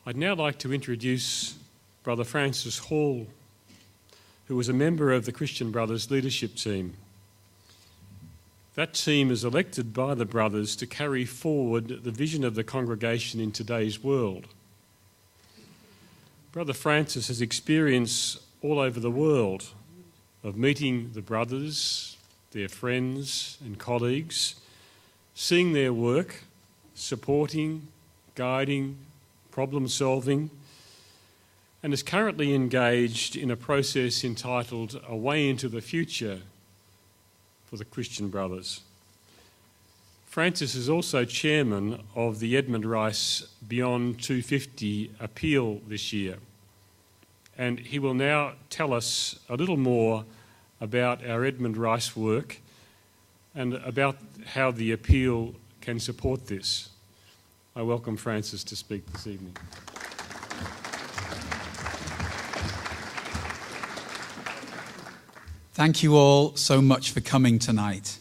I'd now like to introduce Brother Francis Hall, who was a member of the Christian Brothers leadership team. That team is elected by the Brothers to carry forward the vision of the congregation in today's world. Brother Francis has experience all over the world of meeting the Brothers, their friends and colleagues, seeing their work, supporting, guiding, problem solving, and is currently engaged in a process entitled A Way into the Future for the Christian Brothers. Francis is also chairman of the Edmund Rice Beyond 250 appeal this year, and he will now tell us a little more about our Edmund Rice work and about how the appeal can support this. I welcome Francis to speak this evening. Thank you all so much for coming tonight.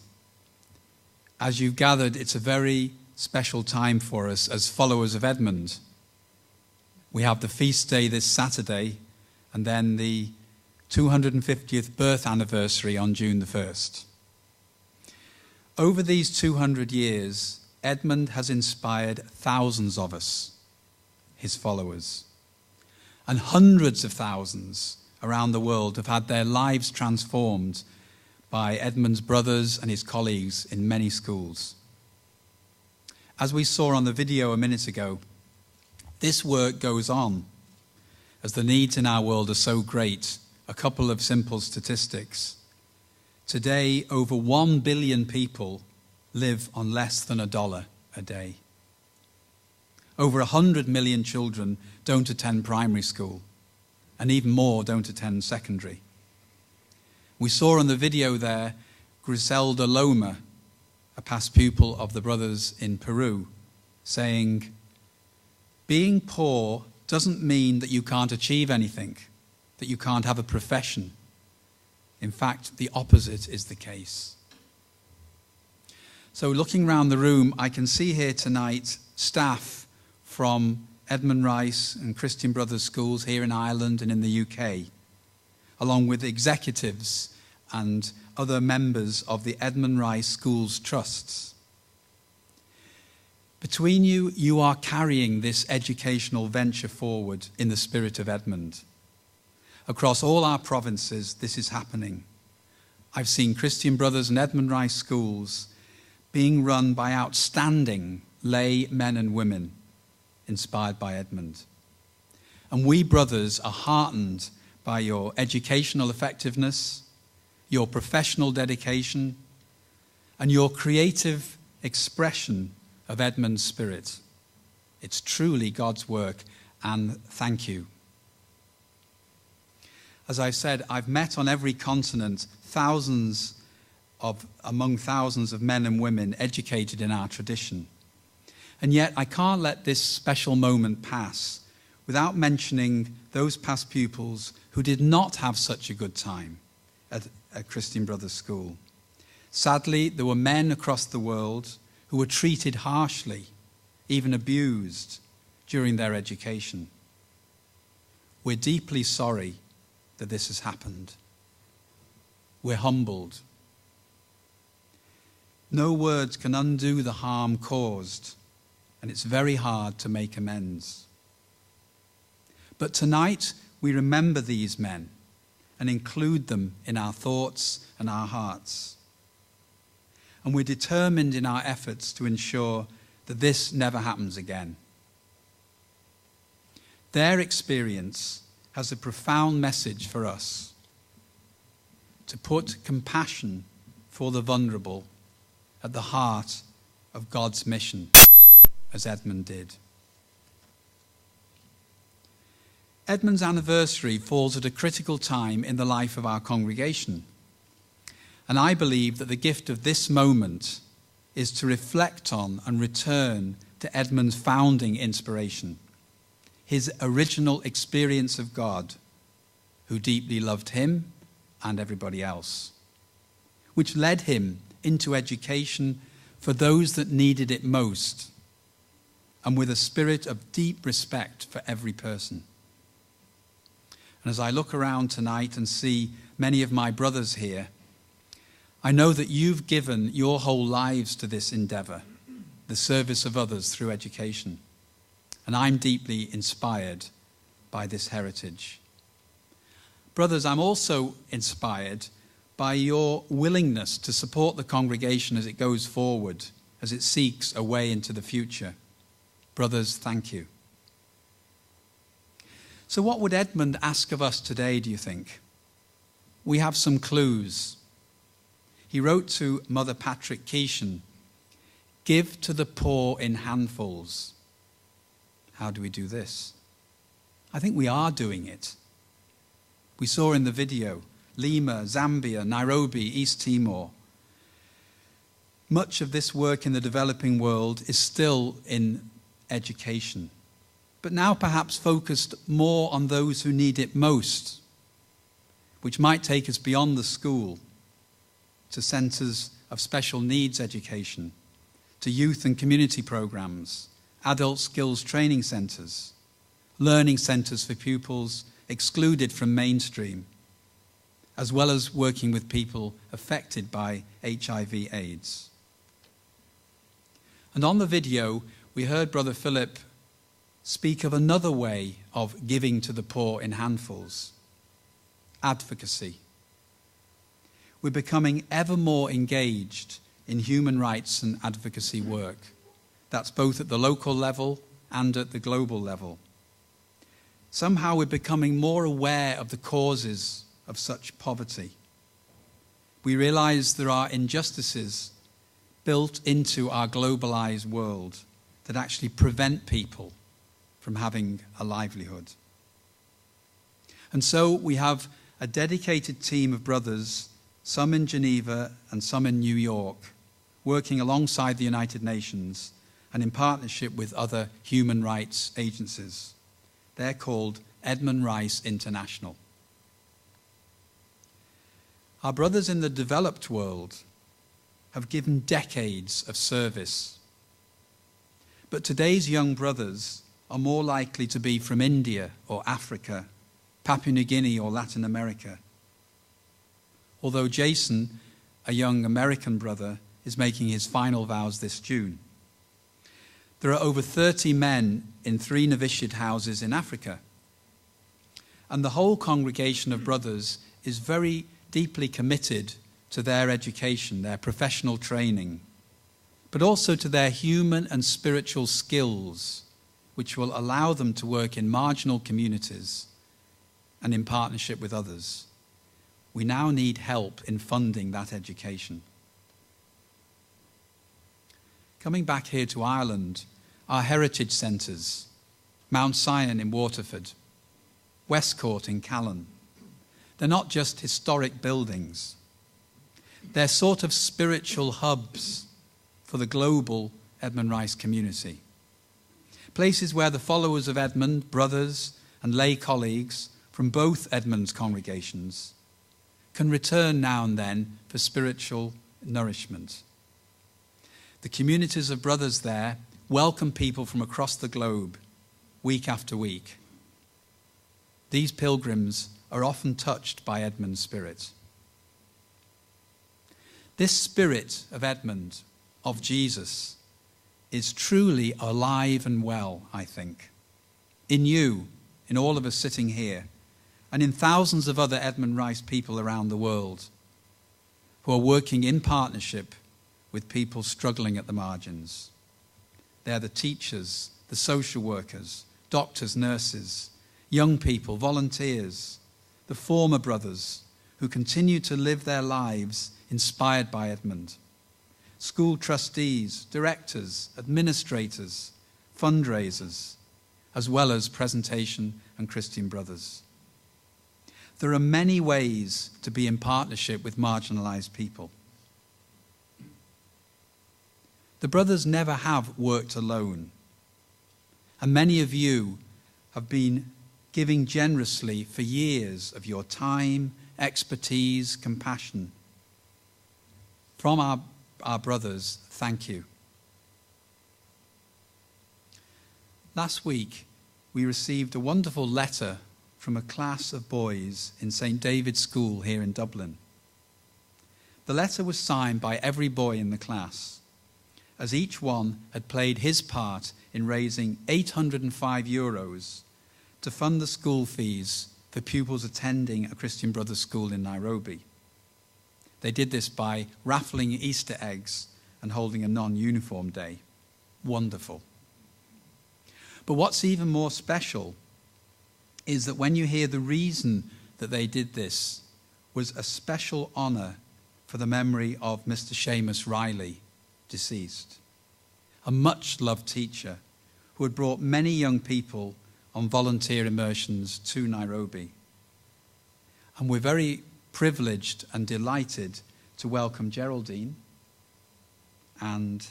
As you've gathered, it's a very special time for us as followers of Edmund. We have the feast day this Saturday and then the 250th birth anniversary on June the 1st. Over these 200 years, Edmund has inspired thousands of us, his followers, and hundreds of thousands around the world have had their lives transformed by Edmund's brothers and his colleagues in many schools. As we saw on the video a minute ago, this work goes on as the needs in our world are so great. A couple of simple statistics. Today, over 1 billion people live on less than $1 a day. Over 100 million children don't attend primary school, and even more don't attend secondary. We saw on the video there Griselda Loma, a past pupil of the Brothers in Peru, saying, "Being poor doesn't mean that you can't achieve anything, that you can't have a profession. In fact, the opposite is the case." So looking around the room, I can see here tonight staff from Edmund Rice and Christian Brothers schools here in Ireland and in the UK, along with executives and other members of the Edmund Rice Schools Trusts. Between you, you are carrying this educational venture forward in the spirit of Edmund. Across all our provinces, this is happening. I've seen Christian Brothers and Edmund Rice schools being run by outstanding lay men and women inspired by Edmund. And we brothers are heartened by your educational effectiveness, your professional dedication, and your creative expression of Edmund's spirit. It's truly God's work, and thank you. As I've said, I've met on every continent among thousands of men and women educated in our tradition. And yet I can't let this special moment pass without mentioning those past pupils who did not have such a good time at Christian Brothers School. Sadly, there were men across the world who were treated harshly, even abused during their education. We're deeply sorry that this has happened. We're humbled. No words can undo the harm caused, and it's very hard to make amends. But tonight, we remember these men and include them in our thoughts and our hearts. And we're determined in our efforts to ensure that this never happens again. Their experience has a profound message for us: to put compassion for the vulnerable at the heart of God's mission, as Edmund did. Edmund's anniversary falls at a critical time in the life of our congregation. And I believe that the gift of this moment is to reflect on and return to Edmund's founding inspiration, his original experience of God, who deeply loved him and everybody else, which led him into education for those that needed it most, and with a spirit of deep respect for every person. And as I look around tonight and see many of my brothers here, I know that you've given your whole lives to this endeavor, the service of others through education. And I'm deeply inspired by this heritage. Brothers, I'm also inspired by your willingness to support the congregation as it goes forward, as it seeks a way into the future. Brothers, thank you. So what would Edmund ask of us today, do you think? We have some clues. He wrote to Mother Patrick Keeshan, "Give to the poor in handfuls." How do we do this? I think we are doing it. We saw in the video, Lima, Zambia, Nairobi, East Timor. Much of this work in the developing world is still in education, but now perhaps focused more on those who need it most, which might take us beyond the school to centres of special needs education, to youth and community programs, adult skills training centres, learning centres for pupils excluded from mainstream, as well as working with people affected by HIV/AIDS. And on the video, we heard Brother Philip speak of another way of giving to the poor in handfuls: advocacy. We're becoming ever more engaged in human rights and advocacy work. That's both at the local level and at the global level. Somehow we're becoming more aware of the causes of such poverty. We realize there are injustices built into our globalized world that actually prevent people from having a livelihood. And so we have a dedicated team of brothers, some in Geneva and some in New York, working alongside the United Nations and in partnership with other human rights agencies. They're called Edmund Rice International. Our brothers in the developed world have given decades of service. But today's young brothers are more likely to be from India or Africa, Papua New Guinea or Latin America. Although Jason, a young American brother, is making his final vows this June. There are over 30 men in 3 novitiate houses in Africa. And the whole congregation of brothers is very deeply committed to their education, their professional training, but also to their human and spiritual skills, which will allow them to work in marginal communities and in partnership with others. We now need help in funding that education. Coming back here to Ireland, our heritage centres, Mount Sion in Waterford, Westcourt in Callan, they're not just historic buildings. They're sort of spiritual hubs for the global Edmund Rice community. Places where the followers of Edmund, brothers and lay colleagues from both Edmund's congregations, can return now and then for spiritual nourishment. The communities of brothers there welcome people from across the globe, week after week. These pilgrims are often touched by Edmund's spirit. This spirit of Edmund, of Jesus, is truly alive and well, I think, in you, in all of us sitting here, and in thousands of other Edmund Rice people around the world who are working in partnership with people struggling at the margins. They're the teachers, the social workers, doctors, nurses, young people, volunteers, the former brothers who continue to live their lives inspired by Edmund, school trustees, directors, administrators, fundraisers, as well as presentation and Christian brothers. There are many ways to be in partnership with marginalized people. The brothers never have worked alone, and many of you have been giving generously for years of your time, expertise, compassion. From our brothers, thank you. Last week, we received a wonderful letter from a class of boys in St. David's School here in Dublin. The letter was signed by every boy in the class, as each one had played his part in raising €805 to fund the school fees for pupils attending a Christian Brothers school in Nairobi. They did this by raffling Easter eggs and holding a non-uniform day. Wonderful. But what's even more special is that when you hear the reason that they did this was a special honour for the memory of Mr. Seamus Riley, deceased, a much-loved teacher who had brought many young people on volunteer immersions to Nairobi. And we're very privileged and delighted to welcome Geraldine and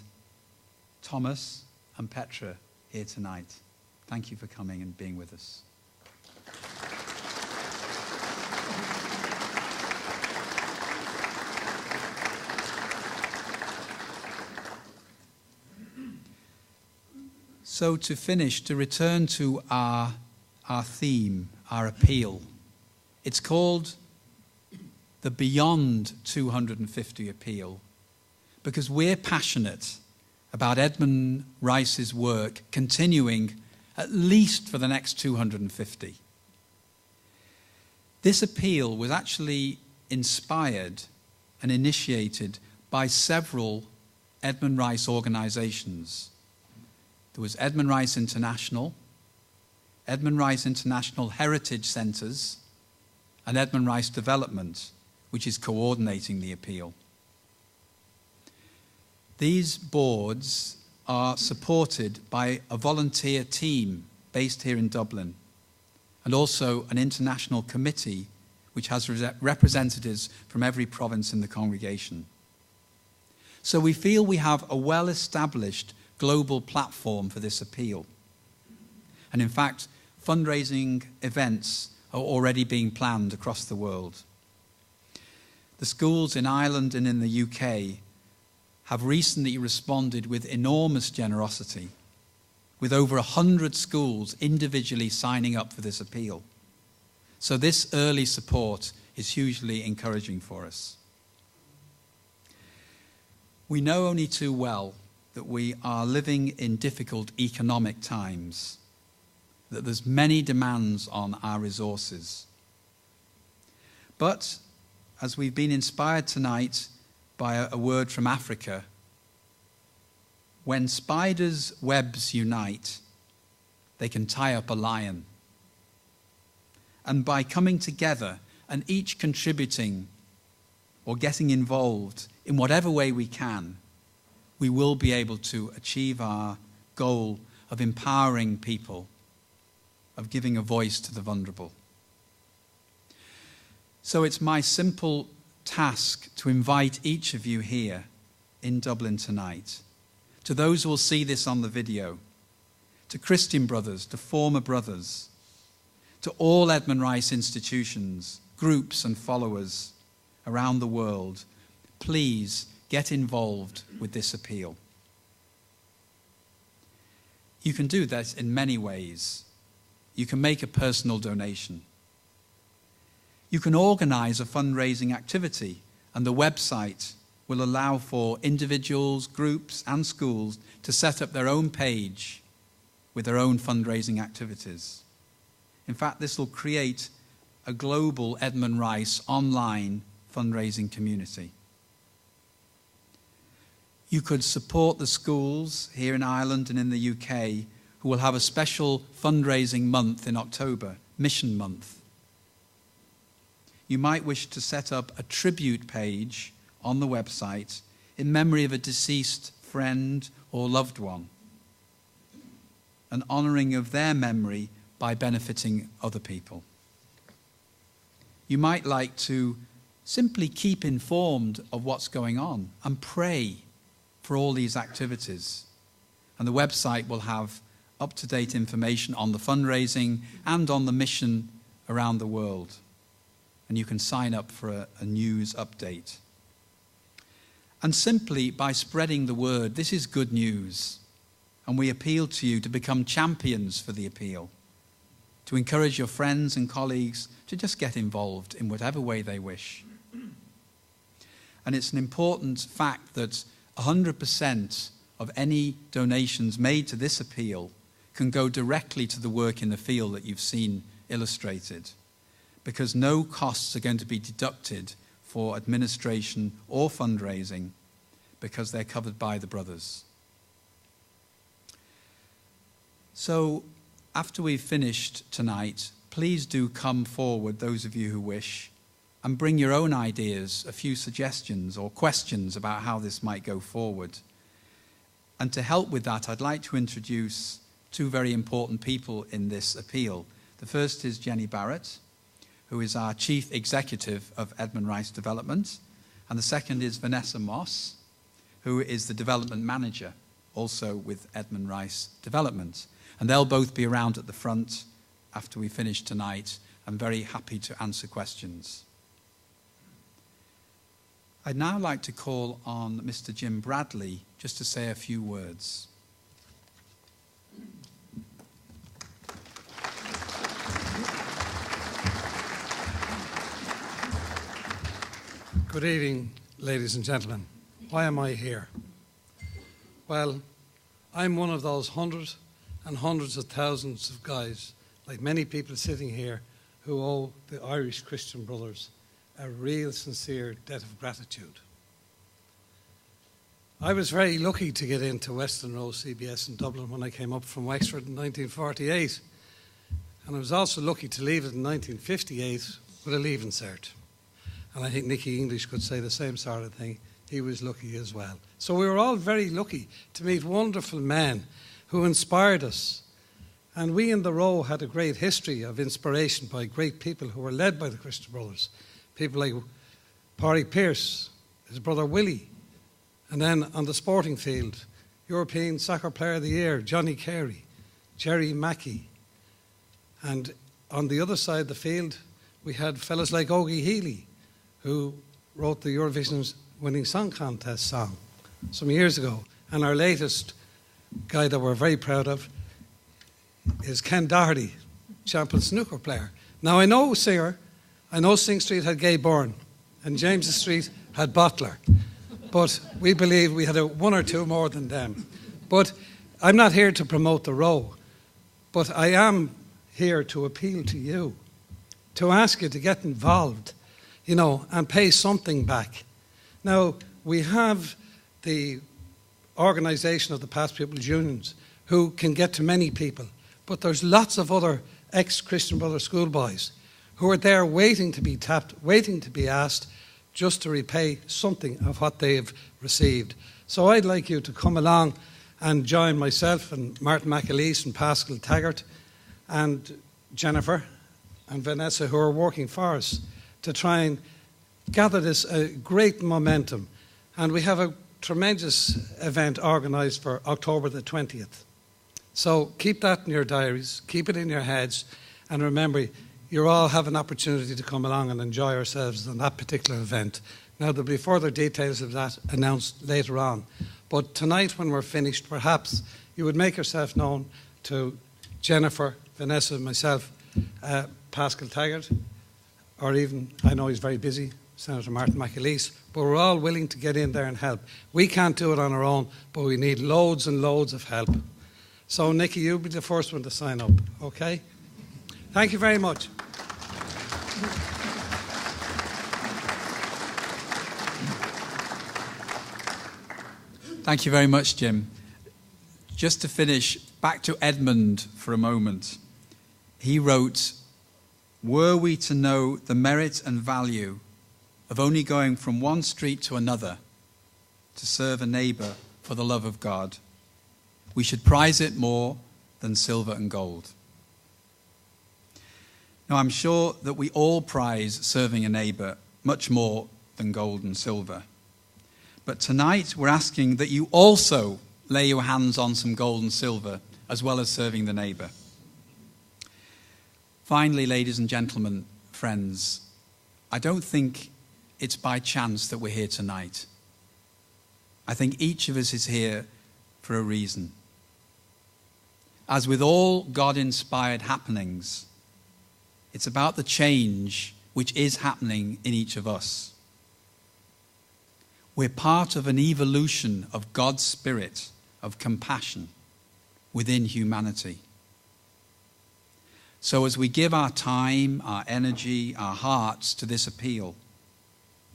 Thomas and Petra here tonight. Thank you for coming and being with us. So to finish, to return to our theme, our appeal, it's called the Beyond 250 appeal because we're passionate about Edmund Rice's work continuing at least for the next 250. This appeal was actually inspired and initiated by several Edmund Rice organizations. There was Edmund Rice International, Edmund Rice International Heritage Centres, and Edmund Rice Development, which is coordinating the appeal. These boards are supported by a volunteer team based here in Dublin, and also an international committee which has representatives from every province in the congregation. So we feel we have a well-established global platform for this appeal. And in fact, fundraising events are already being planned across the world. The schools in Ireland and in the UK have recently responded with enormous generosity, with over 100 schools individually signing up for this appeal. So this early support is hugely encouraging for us. We know only too well that we are living in difficult economic times, that there's many demands on our resources. But as we've been inspired tonight by a word from Africa, when spiders' webs unite, they can tie up a lion. And by coming together and each contributing or getting involved in whatever way we can, we will be able to achieve our goal of empowering people, of giving a voice to the vulnerable. So it's my simple task to invite each of you here in Dublin tonight, to those who will see this on the video, to Christian brothers, to former brothers, to all Edmund Rice institutions, groups and followers around the world, please get involved with this appeal. You can do that in many ways. You can make a personal donation. You can organize a fundraising activity, and the website will allow for individuals, groups, and schools to set up their own page with their own fundraising activities. In fact, this will create a global Edmund Rice online fundraising community. You could support the schools here in Ireland and in the UK who will have a special fundraising month in October, Mission Month. You might wish to set up a tribute page on the website in memory of a deceased friend or loved one, an honouring of their memory by benefiting other people. You might like to simply keep informed of what's going on and pray for all these activities. And the website will have up-to-date information on the fundraising and on the mission around the world. And you can sign up for a news update. And simply by spreading the word, this is good news. and we appeal to you to become champions for the appeal, to encourage your friends and colleagues to just get involved in whatever way they wish. And it's an important fact that 100% of any donations made to this appeal can go directly to the work in the field that you've seen illustrated, because no costs are going to be deducted for administration or fundraising, because they're covered by the brothers. So after we've finished tonight, please do come forward, those of you who wish, and bring your own ideas, a few suggestions or questions about how this might go forward. And to help with that, I'd like to introduce two very important people in this appeal. The first is Jenny Barrett, who is our Chief Executive of Edmund Rice Development. And the second is Vanessa Moss, who is the Development Manager, also with Edmund Rice Development. And they'll both be around at the front after we finish tonight. I'm very happy to answer questions. I'd now like to call on Mr. Jim Bradley just to say a few words. Good evening, ladies and gentlemen. Why am I here? Well, I'm one of those hundreds and hundreds of thousands of guys, like many people sitting here, who owe the Irish Christian Brothers a real sincere debt of gratitude. I was very lucky to get into Western Row CBS in Dublin when I came up from Wexford in 1948. And I was also lucky to leave it in 1958 with a leaving cert. And I think Nicky English could say the same sort of thing. He was lucky as well. So we were all very lucky to meet wonderful men who inspired us. And we in the Row had a great history of inspiration by great people who were led by the Christian Brothers. People like Pádraig Pearse, his brother Willie. And then on the sporting field, European Soccer Player of the Year, Johnny Carey, Jerry Mackey. And on the other side of the field, we had fellas like Ogie Healy, who wrote the Eurovision winning song contest song some years ago. And our latest guy that we're very proud of is Ken Doherty, champion snooker player. Now I know singer, I know Sing Street had Gay Byrne and James Street had Butler, but we believe we had one or two more than them. But I'm not here to promote the Row, but I am here to appeal to you, to ask you to get involved, you know, and pay something back. Now, we have the organisation of the Past Pupils Unions who can get to many people, but there's lots of other ex-Christian Brother schoolboys who are there waiting to be tapped, waiting to be asked just to repay something of what they've received. So I'd like you to come along and join myself and Martin McAleese and Pascal Taggart and Jennifer and Vanessa, who are working for us, to try and gather this great momentum. And we have a tremendous event organised for October the 20th. So keep that in your diaries, keep it in your heads, and remember, you all have an opportunity to come along and enjoy yourselves on that particular event. Now, there'll be further details of that announced later on. But tonight, when we're finished, perhaps you would make yourself known to Jennifer, Vanessa, myself, Pascal Taggart, or even, I know he's very busy, Senator Martin McAleese, but we're all willing to get in there and help. We can't do it on our own, but we need loads and loads of help. So, Nicky, you'll be the first one to sign up, okay? Thank you very much. Thank you very much, Jim. Just to finish, back to Edmund for a moment. He wrote, "Were we to know the merit and value of only going from one street to another to serve a neighbour for the love of God, we should prize it more than silver and gold." Now, I'm sure that we all prize serving a neighbour much more than gold and silver. But tonight, we're asking that you also lay your hands on some gold and silver, as well as serving the neighbour. Finally, ladies and gentlemen, friends, I don't think it's by chance that we're here tonight. I think each of us is here for a reason. as with all God-inspired happenings, it's about the change which is happening in each of us. We're part of an evolution of God's spirit of compassion within humanity. So as we give our time, our energy, our hearts to this appeal,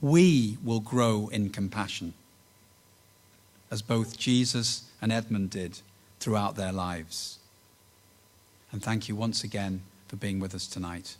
we will grow in compassion, as both Jesus and Edmund did throughout their lives. And thank you once again for being with us tonight.